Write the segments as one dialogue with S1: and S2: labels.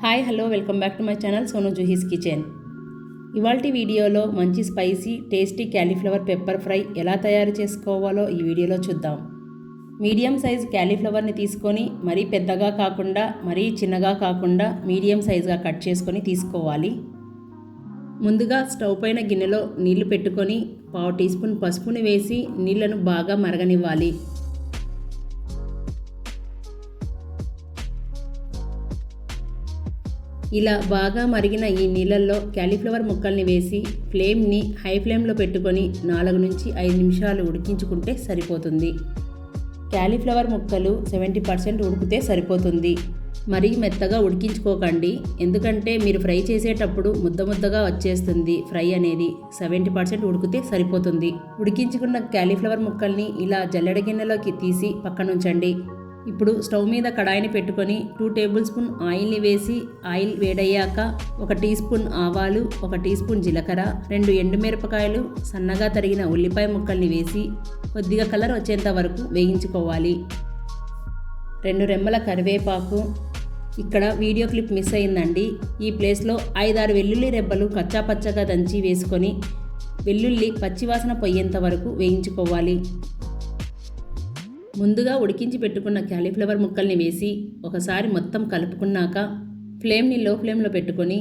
S1: Hi hello welcome back to my channel Sonu Juhi's kitchen. ఇవాల్టి వీడియోలో మంచి spicy tasty cauliflower pepper fry ఎలా తయారు చేసుకోవాలో ఈ వీడియోలో చూద్దాం. మీడియం సైజ్ క్యాలీఫ్లవర్ని తీసుకొని మరీ పెద్దగా కాకుండా మరీ చిన్నగా కాకుండా మీడియం సైజ్గా కట్ చేసుకొని తీసుకోవాలి. ముందుగా స్టవ్ పైన గిన్నెలో నీళ్లు పెట్టుకొని 1/2 టీ స్పూన్ పసుపుని వేసి నీళ్లను బాగా మరగనివ్వాలి. ఇలా బాగా మరిగిన ఈ నీళ్ళల్లో క్యాలీఫ్లవర్ ముక్కల్ని వేసి ఫ్లేమ్ని హై ఫ్లేమ్లో పెట్టుకొని 4 నుంచి 5 నిమిషాలు ఉడికించుకుంటే సరిపోతుంది. క్యాలీఫ్లవర్ ముక్కలు 70% ఉడికితే సరిపోతుంది. మరీ మెత్తగా ఉడికించుకోకండి, ఎందుకంటే మీరు ఫ్రై చేసేటప్పుడు ముద్దగా వచ్చేస్తుంది. ఫ్రై అనేది 70% ఉడికితే సరిపోతుంది. ఉడికించుకున్న క్యాలీఫ్లవర్ ముక్కల్ని ఇలా జల్లెడ గిన్నెలోకి తీసి పక్కనుంచండి. ఇప్పుడు స్టవ్ మీద కడాయిని పెట్టుకొని 2 టేబుల్ స్పూన్ ఆయిల్ని వేసి ఆయిల్ వేడయ్యాక 1 టీ స్పూన్ ఆవాలు, 1 టీ స్పూన్ జీలకర్ర, 2 ఎండుమిరపకాయలు, సన్నగా తరిగిన ఉల్లిపాయ ముక్కల్ని వేసి కొద్దిగా కలర్ వచ్చేంత వరకు వేయించుకోవాలి. 2 రెమ్మల కరివేపాకు. ఇక్కడ వీడియో క్లిప్ మిస్ అయిందండి. ఈ ప్లేస్లో 5-6 వెల్లుల్లి రెబ్బలు కచ్చాపచ్చగా దంచి వేసుకొని వెల్లుల్లి పచ్చివాసన పోయేంత వరకు వేయించుకోవాలి. ముందుగా ఉడికించి పెట్టుకున్న క్యాలీఫ్లవర్ ముక్కల్ని వేసి ఒకసారి మొత్తం కలుపుకున్నాక ఫ్లేమ్ని లో ఫ్లేమ్లో పెట్టుకొని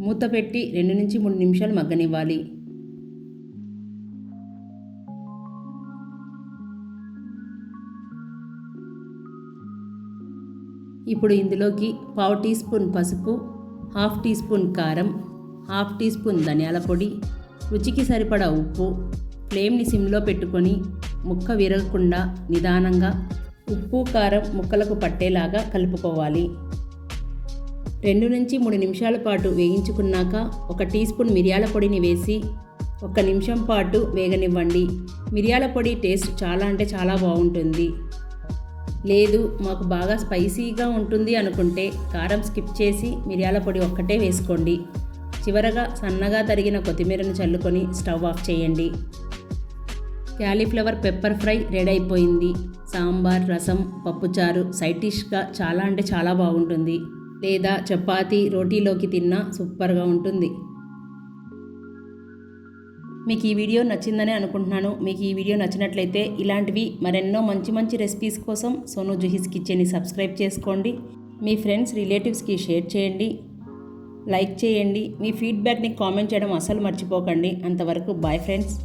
S1: మూత పెట్టి 2 నుంచి 3 నిమిషాలు మగ్గనివ్వాలి. ఇప్పుడు ఇందులోకి 1/2 టీ స్పూన్ పసుపు, 1/2 టీ స్పూన్ కారం, 1/2 టీ స్పూన్ ధనియాల పొడి, రుచికి సరిపడా ఉప్పు, ఫ్లేమ్ని సిమ్లో పెట్టుకొని ముక్క విరగకుండా నిదానంగా ఉప్పు కారం ముక్కలకు పట్టేలాగా కలుపుకోవాలి. 2 నుంచి 3 నిమిషాల పాటు వేయించుకున్నాక 1 టీ స్పూన్ మిరియాల పొడిని వేసి 1 నిమిషం పాటు వేగనివ్వండి. మిరియాల పొడి టేస్ట్ చాలా అంటే చాలా బాగుంటుంది. లేదు మాకు బాగా స్పైసీగా ఉంటుంది అనుకుంటే కారం స్కిప్ చేసి మిరియాల పొడి ఒక్కటే వేసుకోండి. చివరగా సన్నగా తరిగిన కొత్తిమీరను చల్లుకొని స్టవ్ ఆఫ్ చేయండి. క్యాలీఫ్లవర్ పెప్పర్ ఫ్రై రెడీ అయిపోయింది. సాంబార్, రసం, పప్పుచారు సైడ్ డిష్గా చాలా అంటే చాలా బాగుంటుంది. లేదా చపాతీ, రోటీలోకి తిన్నా సూపర్గా ఉంటుంది. మీకు ఈ వీడియో నచ్చిందని అనుకుంటున్నాను. మీకు ఈ వీడియో నచ్చినట్లయితే ఇలాంటివి మరెన్నో మంచి రెసిపీస్ కోసం సోను జుహీస్ కిచెన్ని సబ్స్క్రైబ్ చేసుకోండి. మీ ఫ్రెండ్స్ రిలేటివ్స్కి షేర్ చేయండి, లైక్ చేయండి. మీ ఫీడ్బ్యాక్ని కామెంట్ చేయడం అస్సలు మర్చిపోకండి. అంతవరకు బాయ్ ఫ్రెండ్స్.